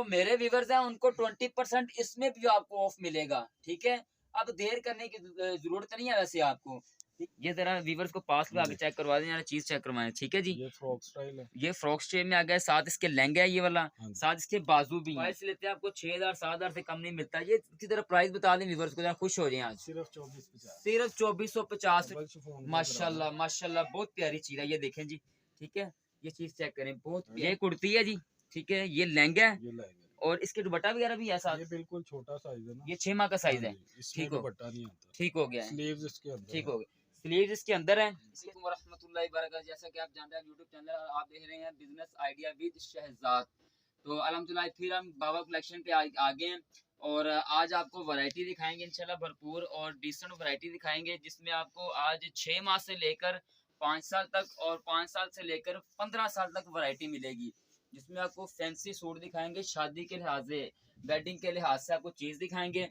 जो मेरे व्यूवर्स हैं उनको 20% इसमें भी आपको ऑफ मिलेगा, ठीक है। अब देर करने की जरूरत नहीं है वैसे आपको। ये जरा व्यूवर्स को पास में आगे चेक करवा दें, यार चीज चेक करवाएं, ठीक है जी। ये फ्रॉक स्टाइल है, ये फ्रॉक स्टाइल में आ गया, साथ इसके लहंगा है ये वाला, साथ इसके बाजू भी प्राइस लेते हैं आपको 6000 7000 से कम नहीं मिलता। ये की तरह प्राइस बता दें व्यूवर्स को, जरा खुश हो जाए आज। सिर्फ 2450, सिर्फ 2450। माशाल्लाह माशाल्लाह, बहुत प्यारी चीज है, ये देखें जी, ठीक है। ये चीज चेक करें, बहुत ये कुर्ती है जी, ठीक है। ये लहंगा है और इसके दुपट्टा वगैरह भी है साथ। ये बिल्कुल छोटा साइज है ना, ये 6 माह का साइज है, ठीक हो, नहीं आता, ठीक हो गया, स्लीव्स इसके अंदर, ठीक हो गया, स्लीव्स इसके अंदर है। रहमतुल्लाहि व बरकातहू, जैसा कि आप जानते हैं यूट्यूब चैनल और आप देख रहे हैं बिजनेस आइडिया विद शहजाद। तो अल्हम्दुलिल्लाह फिर हम बाबा कलेक्शन पे आ गए हैं और आज आपको वैरायटी दिखाएंगे इंशाल्लाह भरपूर और डिसेंट वैरायटी दिखाएंगे, जिसमें आपको आज 6 माह से लेकर 5 साल तक और 5 साल से लेकर 15 साल तक वैरायटी मिलेगी, जिसमें आपको फैंसी सूट दिखाएंगे, शादी के लिहाज से, वेडिंग के लिहाज से आपको चीज दिखाएंगे।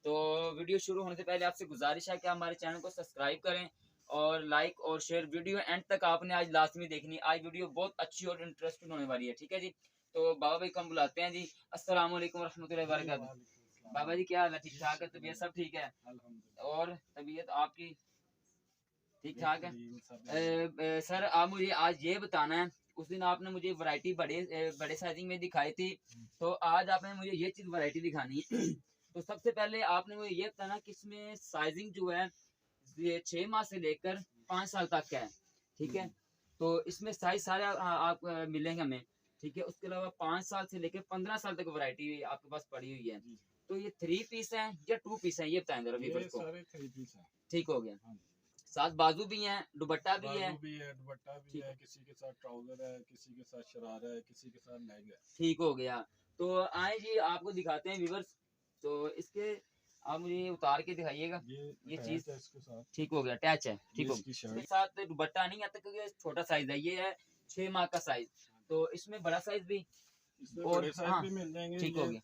तो वीडियो शुरू होने से पहले आपसे गुजारिश है कि हमारे चैनल को सब्सक्राइब करें और लाइक और शेयर, वीडियो एंड तक आपने आज लाजमी देखनी, आज वीडियो बहुत अच्छी और इंटरेस्टिंग होने वाली है, ठीक है जी। तो बाबा भाई को हम बुलाते हैं जी। अस्सलाम वालेकुम रहमतुल्लाहि व बरकातहू। बाबा जी क्या हाल है, ठीक ठाक है, तबीयत सब ठीक है? और तबीयत आपकी ठीक ठाक है? सर आप मुझे आज ये बताना है, उस दिन आपने मुझे वैरायटी बड़े साइजिंग में दिखाई थी, तो आज आपने मुझे ये चीज वैरायटी दिखानी है। तो सबसे पहले आपने मुझे ये बताना कि इसमें साइजिंग जो है ये 6 माह से लेकर 5 साल तक का है, ठीक है। तो इसमें साइज सारे आप मिलेंगे हमें, ठीक है। उसके अलावा 5 साल से लेकर 15 साल तक वैरायटी आपके पास पड़ी हुई है। तो ये 3 पीस है या 2 पीस है, ये बताएं जरा व्यूअर्स को। सारे 3 पीस है, ठीक हो गया। साथ बाजू भी है, दुपट्टा भी है, दुपट्टा भी है, किसी के साथ ट्राउजर है, किसी के साथ शरारा है, किसी के साथ लेग है, ठीक हो गया। तो आए जी आपको दिखाते हैं व्यूअर्स। तो इसके आप मुझे उतार के दिखाइएगा, ये चीज ठीक हो गया, अटैच है, ठीक हो गया। इसके साथ दुपट्टा नहीं आता क्योंकि छोटा साइज है, ये है 6 माह का साइज। तो इसमें बड़ा साइज भी और हाँ, भी मिल जाएंगे, ठीक हो गया।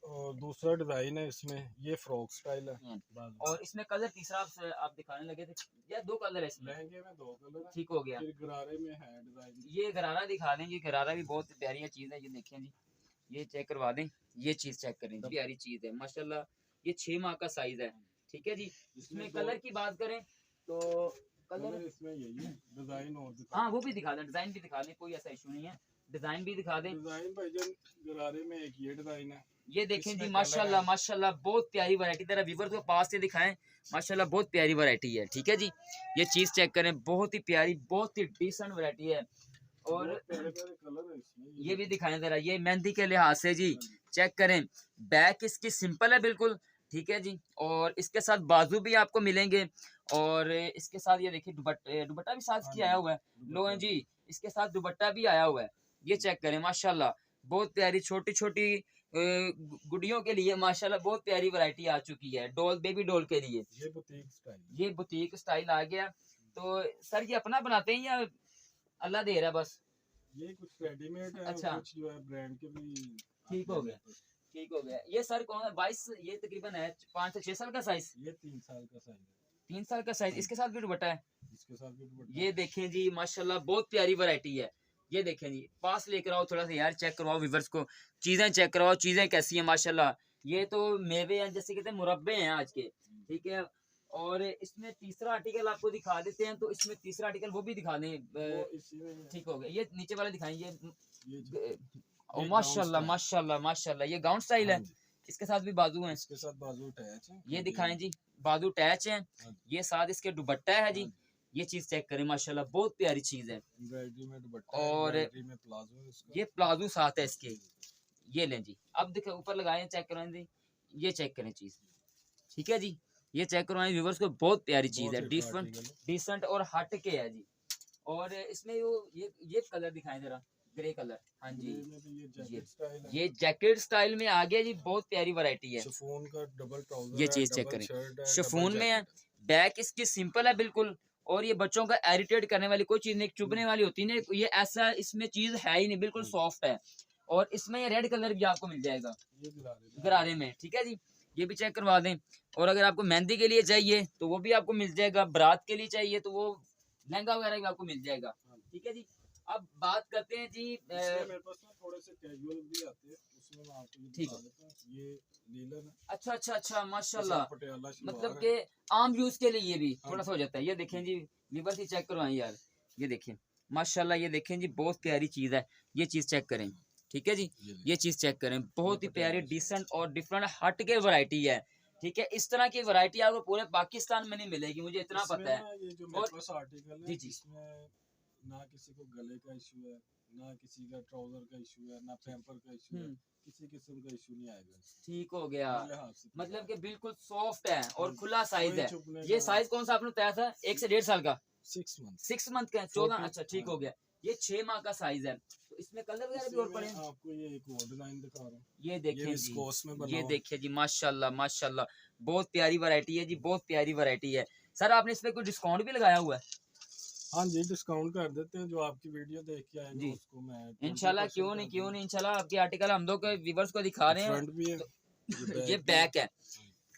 और दूसरा डिजाइन है इसमें, ये फ्रॉक स्टाइल है, और इसमें कलर तीसरा आप दिखाने लगे थे या 2 कलर है इसमें? लहंगे में 2 कलर है, ठीक हो गया। फिर गरारे में है डिजाइन, ये गरारा दिखा दें जी, गरारा भी बहुत प्यारी चीज है, ये देखें जी, ये चेक करवा दें, ये चीज चेक करें, प्यारी चीज है माशाल्लाह। ये 6 माह का साइज है, ठीक है जी। इसमें कलर की बात करें तो कलर इसमें यही है, डिजाइन और हाँ वो भी दिखा दें, डिजाइन भी दिखा दें, कोई ऐसा इशू नहीं है, डिजाइन भी दिखा दें। डिजाइन भाईजान गरारे में एक ये डिजाइन है, ये देखें जी माशाल्लाह माशाल्लाह, बहुत प्यारी वैरायटी, तेरा व्यूअर्स को पास से दिखाएं, माशाल्लाह बहुत प्यारी वैरायटी है, ठीक है जी। ये चीज चेक करें, बहुत ही प्यारी, बहुत ही डिसेंट वैरायटी है। और कलर है ये भी दिखाएं जरा, ये मेहंदी के लिहाज से जी चेक करें, बैक इसकी सिंपल है बिल्कुल, ठीक है जी। और इसके साथ बाजू भी आपको मिलेंगे और इसके साथ ये देखिए दुपट्टा भी साथ की आया हुआ है, लो है जी, इसके साथ दुपट्टा भी आया हुआ है, ये चेक करें माशाल्लाह, बहुत प्यारी छोटी छोटी गुड़ियों के लिए माशाल्लाह बहुत प्यारी वैरायटी आ चुकी है, डॉल बेबी डॉल के लिए। ये बुटीक स्टाइल आ गया। तो सर ये अपना बनाते हैं या अल्लाह दे रहा है बस? ये कुछ रेडीमेड है, अच्छा, कुछ जो है ब्रांड के भी, ठीक हो गया, ठीक हो गया। ये सर कौन है 22, ये तकरीबन है 5 से 6 साल का साइज, ये 3 साल का साइज है, 3 साल का साइज। इसके साथ भी दुपट्टा है, इसके साथ भी दुपट्टा। ये देखें जी माशाल्लाह बहुत प्यारी वैरायटी है, ये देखें जी, पास लेकर आओ थोड़ा सा यार, चेक करवाओ व्यूअर्स को, चीजें चेक करवाओ, चीजें कैसी हैं माशाल्लाह। ये तो मेवे हैं, जैसे कहते हैं मुरब्बे हैं आज के, ठीक है। और इसमें तीसरा आर्टिकल आपको दिखा देते हैं, तो इसमें तीसरा आर्टिकल वो भी दिखा दें, ठीक हो गया। ये नीचे वाला दिखाएंगे, माशाल्लाह माशाल्लाह माशाल्लाह, ये गाउन स्टाइल है, इसके साथ भी बाजू है, इसके साथ बाजू अटैच है, ये दिखाएं जी, बाजू अटैच है, ये साथ इसके दुपट्टा है जी, ये चीज चेक करें माशाल्लाह बहुत प्यारी चीज है। और ये प्लाजो साथ है इसके, ये लें जी, अब देखें ऊपर लगाए, चेक करवाएं जी, ये चेक करें चीज, ठीक है जी, ये चेक करवाएं व्यूअर्स को, बहुत प्यारी चीज है, डिसेंट और हट के है जी। और इसमें ये कलर दिखाएं जरा, ग्रे कलर, हाँ जी, ये जैकेट स्टाइल में आ गया जी, बहुत प्यारी वैरायटी है। शिफॉन का डबल ट्राउजर, ये चीज चेक करें, शिफॉन में है, बैक इसकी सिंपल है बिल्कुल, और ये बच्चों का इरिटेट करने वाली कोई चीज नहीं, चुभने वाली होती नहीं, ये ऐसा इसमें चीज है ही नहीं, बिल्कुल सॉफ्ट है। और इसमें ये रेड कलर भी आपको मिल जाएगा गरारे में, ठीक है जी, ये भी चेक करवा दें। और अगर आपको मेहंदी के लिए चाहिए तो वो भी आपको मिल जाएगा, बारात के लिए चाहिए तो वो लहंगा वगैरह भी आपको मिल जाएगा, ठीक है जी। अब बात करते हैं जी, मेरे पास थोड़े से कैजुअल भी आते हैं, इसमें मैं आपको ये ठीक दिखा है। देता हूँ, ये लीलन है, अच्छा अच्छा अच्छा, माशाल्लाह। पटियाला शलवार मतलब है। कि आम यूज के लिए ये भी हाँ थोड़ा सा जी, हो जाता है। ये देखें जी, लीवर से चेक करवाएं यार, ये देखें माशाल्लाह, ये देखें जी बहुत प्यारी चीज है। ये चीज चेक करें, ठीक है जी, ये ये ले, चीज चेक करें, ये बहुत ही प्यारी पटियाला शलवार। डिसेंट और डिफरेंट हट के वैरायटी है। ठीक है, इस तरह की वैरायटी आपको पूरे पाकिस्तान में नहीं मिलेगी, मुझे इतना इसमें पता है। ना ये जो मेरे और पास आर्टिकल है, जी जी, इसमें ना किसी को गले का इशू है, ना किसी का ट्राउजर का इशू है, ना पैम्पर का इशू है, हम्म, किसी किस्म का इशू नहीं आएगा। ठीक हो गया। हर लिहाज से मतलब तैयार कि है। बिल्कुल सॉफ्ट है हाँ और जी, खुला साइज कोई है। चुभने ये का साइज कौन सा आपने बताया था, 1 से 1.5 साल का? 6 मंथ 6 मंथ का है, 14, 14। अच्छा हाँ ठीक हो जी, गया। ये 6 माह का साइज है। तो इसमें कलर वगैरह भी इसी और में पड़े हैं। आपको ये एक और डिजाइन दिखा रहा हूँ, ये ये देखें जी, विस्कोस में बना ये हुआ है। देखिए जी, माशाल्लाह माशाल्लाह, बहुत प्यारी वैरायटी है जी, बहुत प्यारी वैरायटी है। सर आपने इस पे कोई डिस्काउंट भी लगाया हुआ है? हाँ जी, डिस्काउंट कर देते हैं, जो आपकी वीडियो देख के आएगा जी, उसको मैं इंशाल्लाह, 20% क्यों नहीं कर क्यों दूंगा। नहीं, इंशाल्लाह आपकी आर्टिकल हम लोग के व्यूवर्स को दिखा ये रहे हैं। फ्रंट भी है, तो ये ये बैक भी है। बैक है,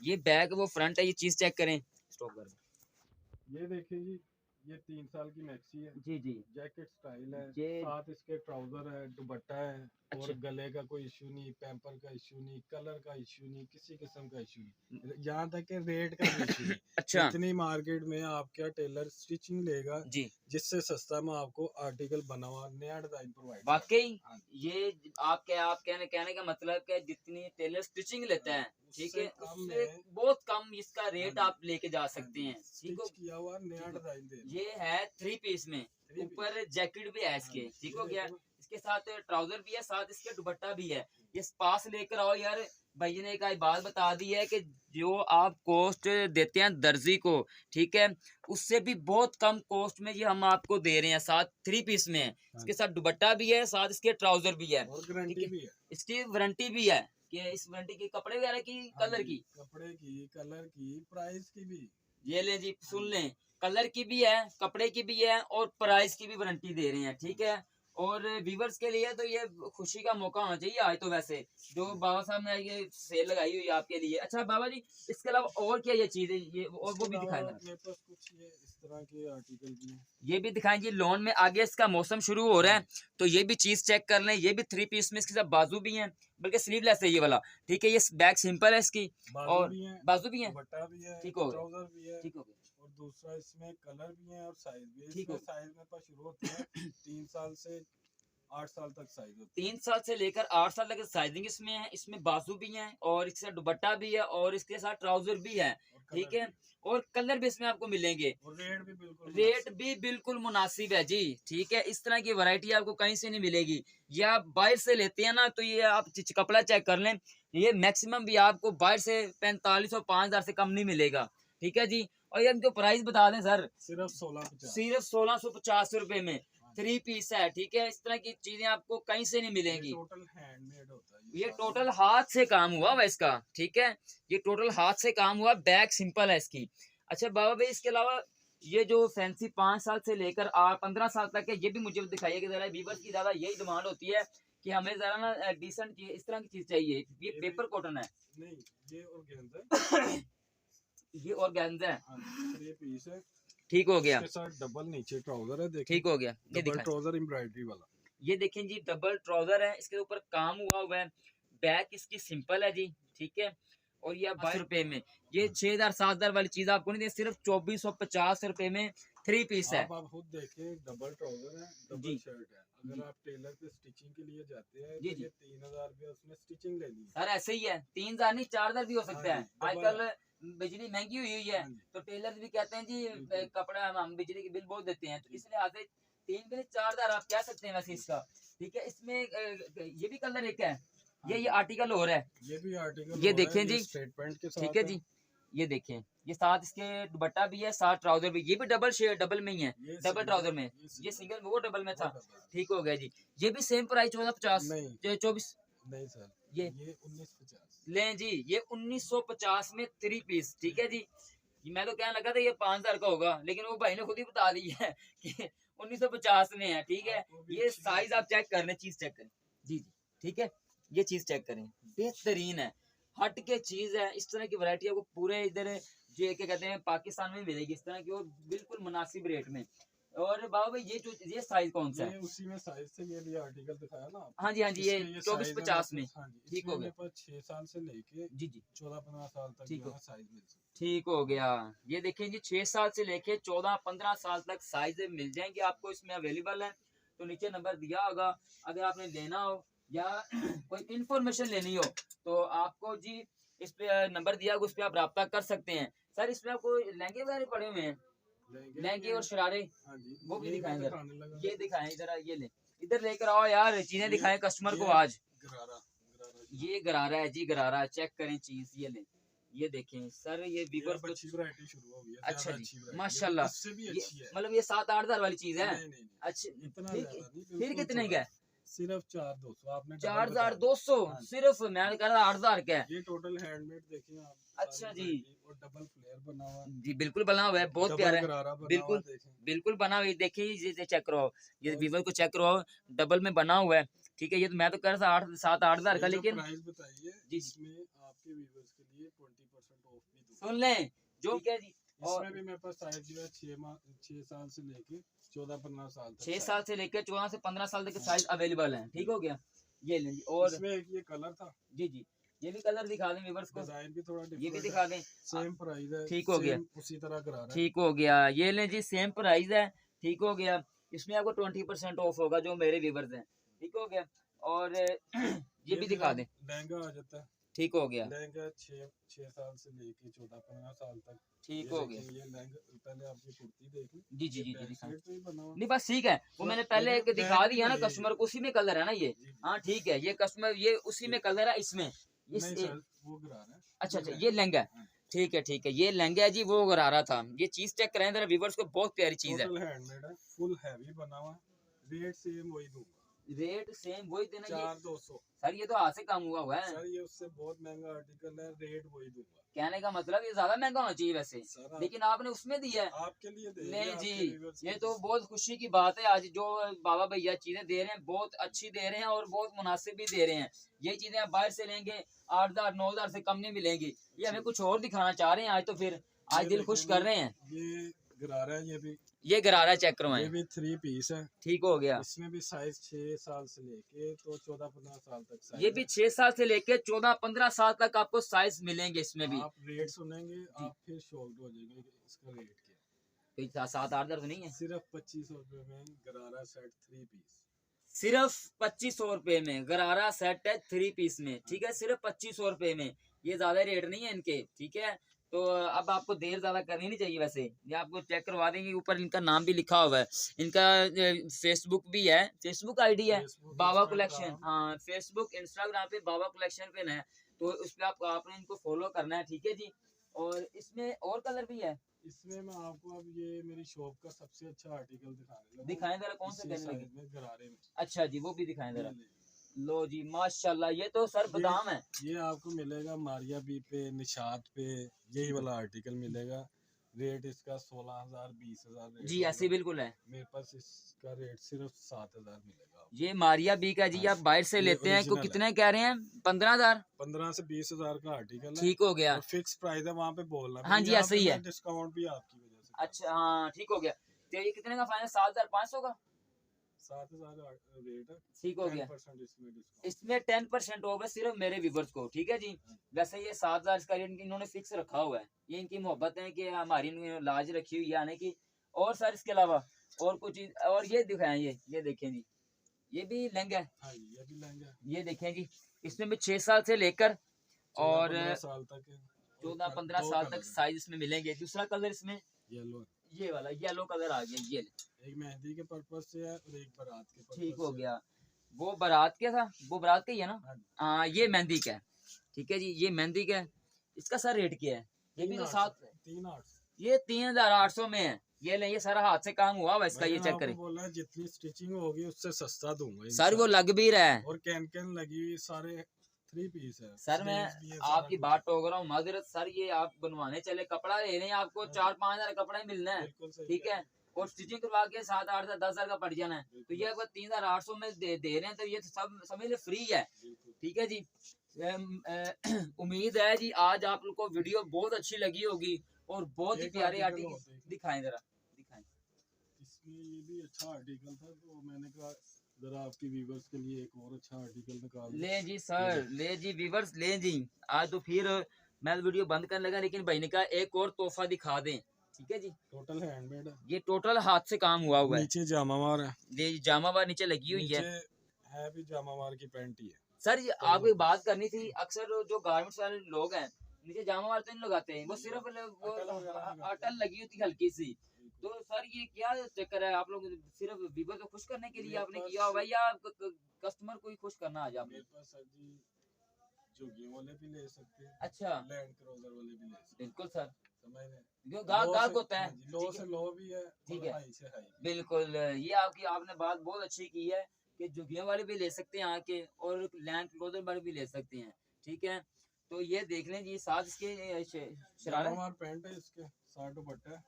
ये बैक वो फ्रंट है, ये चीज चेक करें, स्टॉप कर दो। ये देखिए जी, ये 3 साल की मैक्सी है, जी जी, जैकेट स्टाइल है, ये साथ इसके ट्राउजर है, दुपट्टा है, और अच्छा, गले का कोई इशू नहीं, पैम्पर का इशू नहीं, कलर का इशू नहीं, किसी किस्म का इशू नहीं, यहाँ तक कि रेट का भी इशू नहीं। अच्छा इतनी मार्केट में आप क्या टेलर स्टिचिंग लेगा, जी, जिससे सस्ता में आपको आर्टिकल बना हुआ नया डिजाइन प्रोवाइड कर वाकई हाँ ये आप कहने कहने का मतलब है जितनी टेलर स्टिचिंग लेता है, ठीक उससे है, कम उससे में। बहुत कम इसका हाँ रेट जी, आप लेके जा हाँ सकते जी, हैं। ठीक हो, स्टिच किया हुआ नया ठीक हो, डिजाइन दे रहा हूँ। ये है 3 पीस में, 3 पीस। ऊपर जैकेट भी है हाँ इसके, जी, ठीक ये हो गया, देखो ना। इसके साथ ट्राउजर भी है, साथ इसके दुपट्टा भी है। ये पास लेकर आओ यार। भाई ने एक बात बता दी है कि जो आप कॉस्ट देते हैं दर्जी को, ठीक है, उससे भी बहुत कम कॉस्ट में ये हम आपको दे रहे हैं, साथ 3 पीस में है, हाँ इसके जी, साथ दुपट्टा भी है, साथ इसके ट्राउजर भी है। और ठीक गारंटी है, भी है। इसकी वारंटी भी है कि इस वारंटी की कपड़े वगैरह की, हाँ कलर जी, की। कपड़े की, कलर की, प्राइस की भी। ये ले जी, हाँ सुन जी, लें, कलर की भी है, कपड़े की भी है, और प्राइस की भी वारंटी दे रहे हैं। ठीक है, और व्यूवर्स के लिए तो ये खुशी का मौका होना चाहिए आज। तो वैसे जो बाबा साहब ने ये सेल लगाई हुई है आपके लिए। अच्छा बाबा जी, इसके अलावा और क्या ये चीज है, ये और इसके वो भी अलावा दिखाएं जरा। मेरे पास कुछ ये इस तरह के आर्टिकल भी हैं। ये भी दिखाएं जी, लोन में आगे इसका मौसम शुरू हो रहा हाँ है, तो ये भी चीज चेक कर लें। ये भी 3 पीस में, इसके साथ बाजू भी हैं, बल्कि स्लीवलेस है ये वाला। ठीक है, ये बैक सिंपल है इसकी, बाजू और भी हैं, बाजू भी है। दुपट्टा भी है, ठीक हो गया, ट्राउजर भी है, ठीक हो गया, और दूसरा इसमें कलर भी है और साइज भी है। ठीक हो इसमें गया। साइज मेरे पास शुरू होते हैं 3 साल से 8 साल तक साइज होती 3 साल से लेकर 8 साल तक साइजिंग इसमें है, इसमें बाजू भी है, और इसके साथ दुपट्टा भी है, और इसके साथ ट्राउजर भी है। है, और ठीक कलर है, भी, और कलर भी इसमें आपको मिलेंगे। और रेट भी बिल्कुल रेट मुनासिब। भी बिल्कुल मुनासिब है जी। ठीक है, इस तरह की वैरायटी आपको कहीं से नहीं मिलेगी। ये आप बाहर से लेते हैं ना, तो ये आप कपड़ा चेक कर लें, ये मैक्सिमम भी आपको बाहर से 4500 5000 से कम नहीं मिलेगा। ठीक है जी, और ये इनको प्राइस बता दें सर, सिर्फ 1650। सिर्फ 1650 रुपए में 3 पीस है। ठीक है, इस तरह की चीजें आपको कहीं से नहीं ये मिलेंगी। टोटल हैंडमेड होता है ये सारा टोटल ना। हाथ से काम हुआ हुआ इसका। ठीक है, ये टोटल हाथ से काम हुआ, बैक सिंपल है इसकी। अच्छा बाबा भाई, इसके अलावा ये जो फैंसी 5 साल से लेकर 15 साल तक है, ये भी मुझे दिखाइए कि जरा व्यूवर्स की ज्यादा यही डिमांड होती है कि हमें जरा ना डिसेंट इस तरह की चीज चाहिए। ये ये भी पेपर कॉटन है। नहीं, ये ऑर्गेन्जा ये ऑर्गेन्जा है, हाँ जी, 3 पीस है। ठीक हो गया, इसके साथ डबल नीचे ट्राउजर है, देखें, ठीक हो गया। ये डबल दिखाएं, ट्राउजर एम्ब्रॉयडरी वाला। ये देखें जी, डबल ट्राउजर है, इसके ऊपर काम हुआ है, बैक इसकी सिंपल है जी। ठीक है, और ये 22 रुपए में, ये 6000 7000 वाली चीज आपको नहीं दे, सिर्फ 2450 रुपए में 3 पीस है आप खुद देखें, डबल ट्राउजर है, जी डबल शर्ट है। जी अगर आप टेलर पे स्टिचिंग के लिए जाते हैं जी तो जी। ये 3000 रुपया उसने स्टिचिंग लेनी है। सर ऐसे ही है, 3000 नहीं 4000 भी हो हाँ सकता जी, है। डबल आजकल है। बिजली महंगी हुई हुई है, हाँ जी, तो टेलर भी कहते हैं जी बिल्कुल कपड़ा हम बिजली की बिल बहुत देते हैं, तो जी, इसलिए आज 3 भी नहीं 4000 आप कह सकते हैं वैसे इसका। ठीक है, इसमें ये भी कलर एक है, हाँ ये जी। आर्टिकल हो रहा है। ये भी आर्टिकल ये हो रहा है, देखें ये जी, स्ट्रेट पैंट के ठीक साथ है है। जी, ये देखें, ये साथ इसके दुपट्टा भी है, साथ ट्राउजर भी, ये भी डबल शेड डबल में ही है, ये डबल सिंगल ट्राउजर में। है, ये सिंगल में, वो डबल में वो था। डबल है। ठीक हो गया जी, ये भी सेम प्राइस 1450, नहीं 24। नहीं सर, ये ये 1950। लें जी, ये 1950 में 3 पीस। ठीक है जी, मैं तो कहने लगा था ये 5000 का होगा, लेकिन वो भाई ने खुद ही बता दी है कि 1950 में है। ठीक है, आपको भी ये अच्छी साइज आप लगी। चेक कर लें, चीज चेक करें जी जी। ठीक है, ये चीज चेक करें, बेहतरीन है, हट के चीज है। इस तरह की वैरायटी आपको पूरे इधर जो क्या कहते हैं पाकिस्तान में मिलेगी, इस तरह की, और बिल्कुल मुनासिब रेट में। और बाबा भाई ये साइज कौन सा है? ये उसी में साइज से ये भी आर्टिकल दिखाया ना आपको। हाँ जी हाँ जी, ये इसमें 24-50 में। हाँ जी, ठीक इसमें हो मेरे गया। पास 6 साल से लेके जी जी 14-15 साल तक ठीक जो हो है साइज मिल सकता ठीक हो गया। ये देखिए जी 6 साल से लेके 14-15 साल तक साइज मिल जाएंगे आपको इसमें अवेलेबल है। तो नीचे नंबर दिया होगा, अगर आपने लेना हो या कोई इंफॉर्मेशन लेनी हो तो आपको जी इस पे नंबर दिया होगा, उस पे आप राब्ता कर सकते हैं। सर इसमें आपको लहंगे वगैरह पड़े हुए हैं, है। लहंगे और शरारे, हाँ जी, वो भी ये दिखाएं मैं इधर। दिखाने लगा ये था। दिखाएं जरा, ये ले इधर लेकर आओ यार, चीजें दिखाएं कस्टमर को ये आज। गरारा ये गरारा है जी, गरारा चेक करें चीज, ये ले, ये देखें सर, ये ये वीवर्स अब को। अच्छी वैरायटी शुरू हो गई है, अच्छा ज्यादा जी, अच्छी वैरायटी, माशाल्लाह। इससे भी ये अच्छी है। मतलब ये 7-8 हजार वाली चीज है। नहीं नहीं नहीं, अच्छा, इतना फिर ज्यादा नहीं, फिर बिल्कुल कितने थोड़ा। का है? सिर्फ 4,200 आपने डबल चार बता हजार दिया। दो सौ हाँ जी। सिर्फ, मैं कह रहा 8 हजार का है। ये टोटल हैंडमेड देखिए आप। अच्छा सारी जी। वैरायटी, और डबल फ्लेयर बना हुआ है, जी बिल्कुल बना हुआ है, बहुत डबल प्यारा है। गरारा बना हुआ बिल्कुल है, देखें। बिल्कुल बना हुआ है, देखिए ये चेक करो, ये और वीवर को चेक करो, डबल में बना हुआ है। ठीक है, ये तो मैं तो कह रहा था 8-7-8 हजार का, ये जो लेकिन प्राइस बताइए, जी इसमें आपके व्यूअर्स के लिए 20% ऑफ भी दूंगा। सुन लें जो, ठीक है जी। और इसमें भी मेरे पास साइज जो है 6 साल से लेके 14-15 साल तक 6 size साल से लेकर 14 से 15 साल तक के हाँ। साइज अवेलेबल है। ठीक हो गया, ये लें जी। और इसमें एक ये कलर था, जी जी, ये भी कलर दिखा दें व्यूअर्स को, डिजाइन भी थोड़ा ये भी डिफरेंट दिखा दें। सेम प्राइस है, ठीक हो गया, सेम उसी तरह गरारा है। ठीक हो गया, ये लें जी, सेम प्राइस है। ठीक हो गया, इसमें आपको 20% ऑफ होगा जो मेरे व्यूवर्स हैं। ठीक हो गया, और ये भी दिखा दें। लहंगा आ जाता है, ठीक हो गया, लहंगा 6 साल से लेके 14-15 साल तक। ठीक ये हो देखिए, गया। ये लहंगा, पहले आप ये कुर्ती देख लें, जी जी ये जी जी बैक दिखा, साइड पे ही बना हुआ। नहीं बस ठीक है, वो मैंने पहले एक लेकिन दिखा बैक दिया ना भी कस्टमर को, उसी में कलर है ना ये। जी, जी। हाँ ठीक है, ये कस्टमर, ये उसी में कलर है इसमें। इस नहीं सर, वो गरारा है। अच्छा अच्छा, ये लहंगा है। हाँ। ठीक है ठीक है, ये लहंगा है जी, वो गरारा था। ये चीज चेक करें जरा व्यूवर्स को, बहुत प्यारी चीज है। टोटल हैंडमेड है, फुल हैवी बना हुआ है, रेट सेम वही दूंगा, रेट सेम वही देना। ये 4,200। सर ये तो हाथ से काम हुआ है। सर ये उससे बहुत महंगा आर्टिकल है, रेट वही दूंगा। कहने का मतलब ये ज्यादा महंगा होना चाहिए वैसे, सर लेकिन आपने उसमें दिया है। आपके लिए दे नहीं आपके जी, viewers ये के तो लिए। बहुत खुशी की बात है आज, जो बाबा भैया चीजें दे रहे हैं बहुत अच्छी दे रहे हैं और बहुत मुनासिब भी दे रहे हैं। ये चीजें आप बाहर से लेंगे 8,000-9,000 से कम नहीं मिलेंगी। ये हमें कुछ और दिखाना चाह रहे हैं आज, तो फिर आज ये दिल खुश देखें, कर रहे हैं। ये गरारा है, ये गरारा चेक ये करवाएं। भी 3 पीस है। ठीक हो गया, इसमें भी साइज 6 साल से लेके तो 14-15 साल तक साइज ये भी 6 साल से लेके 14-15 साल तक आपको साइज मिलेंगे इसमें भी। आप रेट सुनेंगे आप फिर शॉक्ड हो जाएंगे कि इसका रेट क्या है। कोई 7-8 तो नहीं है, सिर्फ 2500 रुपए में गरारा सेट 3 पीस। सिर्फ 2500 रुपए में गरारा सेट है 3 पीस में। ठीक है, सिर्फ 2500 रुपए में, ये ज्यादा रेट नहीं है इनके। ठीक है, तो अब आपको देर ज्यादा करनी नहीं चाहिए वैसे, ये आपको चेक करवा देंगे। ऊपर इनका नाम भी लिखा हुआ है, इनका फेसबुक भी है, फेसबुक आईडी है Facebook, बाबा Instagram। कलेक्शन। हाँ फेसबुक इंस्टाग्राम पे बाबा कलेक्शन पे है, तो उस पे आपने इनको फॉलो करना है। ठीक है जी, और इसमें और कलर भी है। इसमें मैं आपको अब ये मेरी शॉप का सबसे अच्छा आर्टिकल दिखाने लगा। दिखाएं जरा, कौन सा इसी कहने लगे? size में गरारे में। अच्छा जी, वो भी दिखाएं जरा। ये लो जी माशाल्लाह, ये तो सर बादाम है। ये आपको मिलेगा मारिया बी पे, निशात पे, यही वाला आर्टिकल मिलेगा। रेट इसका 16,000 20,000 जी ऐसे बिल्कुल है। मेरे पास इसका रेट सिर्फ 7,000 मिलेगा। ये मारिया बी का जी, हाँ, आप बाहर से ये लेते हैं को original कितने कह रहे हैं? 15,000। 15 से 20,000 का आर्टिकल है। ठीक हो गया, फिक्स प्राइस है, वहाँ पे बोलना। हाँ जी, ऐसे ही है। डिस्काउंट भी आपकी वजह से। अच्छा हाँ ठीक हो गया। तो ये कितने का फाइनल? 7,500 का। 7,000 रेट है। ठीक हो गया, 10% इसमें डिस्काउंट। इसमें 10% ऑफ है सिर्फ मेरे व्यूवर्स को। ठीक है जी, वैसे ये 7,000 इसका रेट इन्होंने फिक्स रखा हुआ है, ये इनकी मोहब्बत है कि हमारी इन्होंने लाज रखी हुई है आने की। और सर इसके अलावा और कुछ चीज, और ये दिखाएं, ये देखें जी, ये भी लहंगा है। हाँ जी, ये भी लहंगा। ये देखें जी, इसमें भी 6 साल से लेकर और 14-15 साल तक है। 14-15 साल तक साइज इसमें मिलेंगे। दूसरा कलर इसमें येलो, ये वाला येलो कलर आ गया, ये एक मेहंदी के पर्पज से है और एक बारात के पर्पज से। ठीक हो गया। वो बारात का था, वो बारात का ही है ना? हाँ जी। हाँ ये मेहंदी का है। ठीक है जी, ये मेहंदी का है। इसका सर रेट क्या है? ये भी तो 3,800। ये 3,800 में है। ये ले, ये सारा हाथ से काम हुआ हुआ इसका, ये चेक करें। बोला है जितनी स्टिचिंग होगी उससे सस्ता दूंगा सर वो लग भी रहा है। और कैन लगी हुई, सारे 3 पीस है। सर मैं Sleeves भी है, सारा आपकी कुछ। बात टोक रहा हूँ, माजरत सर, ये आप बनवाने चले कपड़ा ले रहे हैं, आपको 4-5 हजार कपड़ा ही मिलना है। बिल्कुल सही ठीक है, और स्टिचिंग करवा के 7-8 हजार 10 हजार का पड़ जाना है। तो ये अगर 3,800 में दे रहे हैं तो ये तो सब समझ ले फ्री है। बिल्कुल। ठीक है जी, उम्मीद है जी आज आप लोग को वीडियो बहुत अच्छी लगी होगी और बहुत ही एक प्यारे article आर्टिकल होते हैं। दिखाएं जरा, दिखाएं। ये भी अच्छा आर्टिकल था, तो मैंने कहा जरा आपकी व्यूवर्स के लिए एक और अच्छा आर्टिकल निकाल दूं। ले जी सर, ले जी व्यूवर्स, ले जी। आज तो फिर मैं वीडियो बंद करने लगा, लेकिन भाई ने कहा एक और तोहफा दिखा दें। ठीक है जी, टोटल हैंडमेड है, ये टोटल हाथ से काम हुआ है। नीचे जामावार है, ये जामावार नीचे लगी हुई है। नीचे है भी जामावार की पैंट ही है। सर ये आपको एक बात करनी थी, अक्सर जो गारमेंट्स वाले लोग हैं नीचे जामावार तो नहीं लगाते हैं, वो सिर्फ वो अटल वगैरह लगाते हैं। अटल लगी होती हल्की सी। तो सर ये क्या चक्कर है, आप लोग सिर्फ व्यूवर को खुश करने के लिए मेरे आपने पास- किया होगा, या कस्टमर को ही खुश करना आज आपने? मेरे पास सर जी जोगियों वाले भी ले सकते हैं, अच्छा, लैंड क्रूजर वाले भी ले सकते हैं, बिल्कुल सर, समझ रहे हैं? जो गाहक लो गाहक से- होता है। हाँ जी, लो ठीक से है, लो भी है ठीक और है, हाई से हाई भी। बिल्कुल। ये आपकी आपने बात बहुत अच्छी की है कि झुग्गियों वाले भी ले सकते हैं आके, और लैंड क्लोजर वाले भी ले सकते हैं। ठीक है, तो ये देख लें जी, साथ इसके शरारा जामावार पैंट है, इसके 60 दुपट्टा है,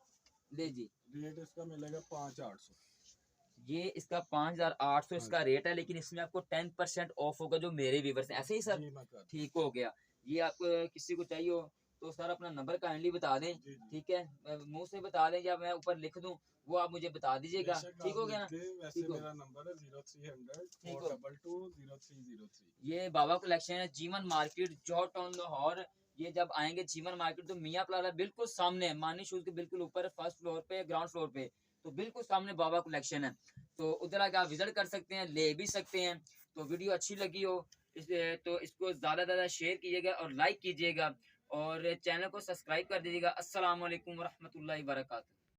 ले जी। रेट इसका मिलेगा 5800। ये इसका 5800 इसका रेट है, लेकिन इसमें आपको 10% ऑफ होगा जो मेरे व्यूवर्स हैं, ऐसे ही सर? जी मैं कर ठीक हो गया। ये आपको किसी को चाहिए हो तो सर अपना नंबर काइंडली बता दें। जी जी ठीक है, मुंह से बता दें या मैं ऊपर लिख दूं, वो आप मुझे बता दीजिएगा। बेशक ठीक आप हो गया ना? लिख दें, वैसे ठीक हो। मेरा नंबर है 0300 ठीक हो। 422 0303। ये बाबा कलेक्शन है, जीवन मार्केट, जॉर्ज टाउन, लाहौर। ये जब आएंगे जीवन मार्केट तो मियाँ प्लाजा बिल्कुल सामने है, मानी शूज के बिल्कुल ऊपर, फर्स्ट फ्लोर पे, ग्राउंड फ्लोर पे, तो बिल्कुल सामने बाबा कलेक्शन है। तो उधर आके आप विजिट कर सकते हैं, ले भी सकते हैं। तो वीडियो अच्छी लगी हो तो इसको ज़्यादा ज़्यादा शेयर कीजिएगा और लाइक कीजिएगा, और चैनल को सब्सक्राइब कर दीजिएगा। अस्सलाम वालेकुम वरहमतुल्लाहि वबरकातुहू।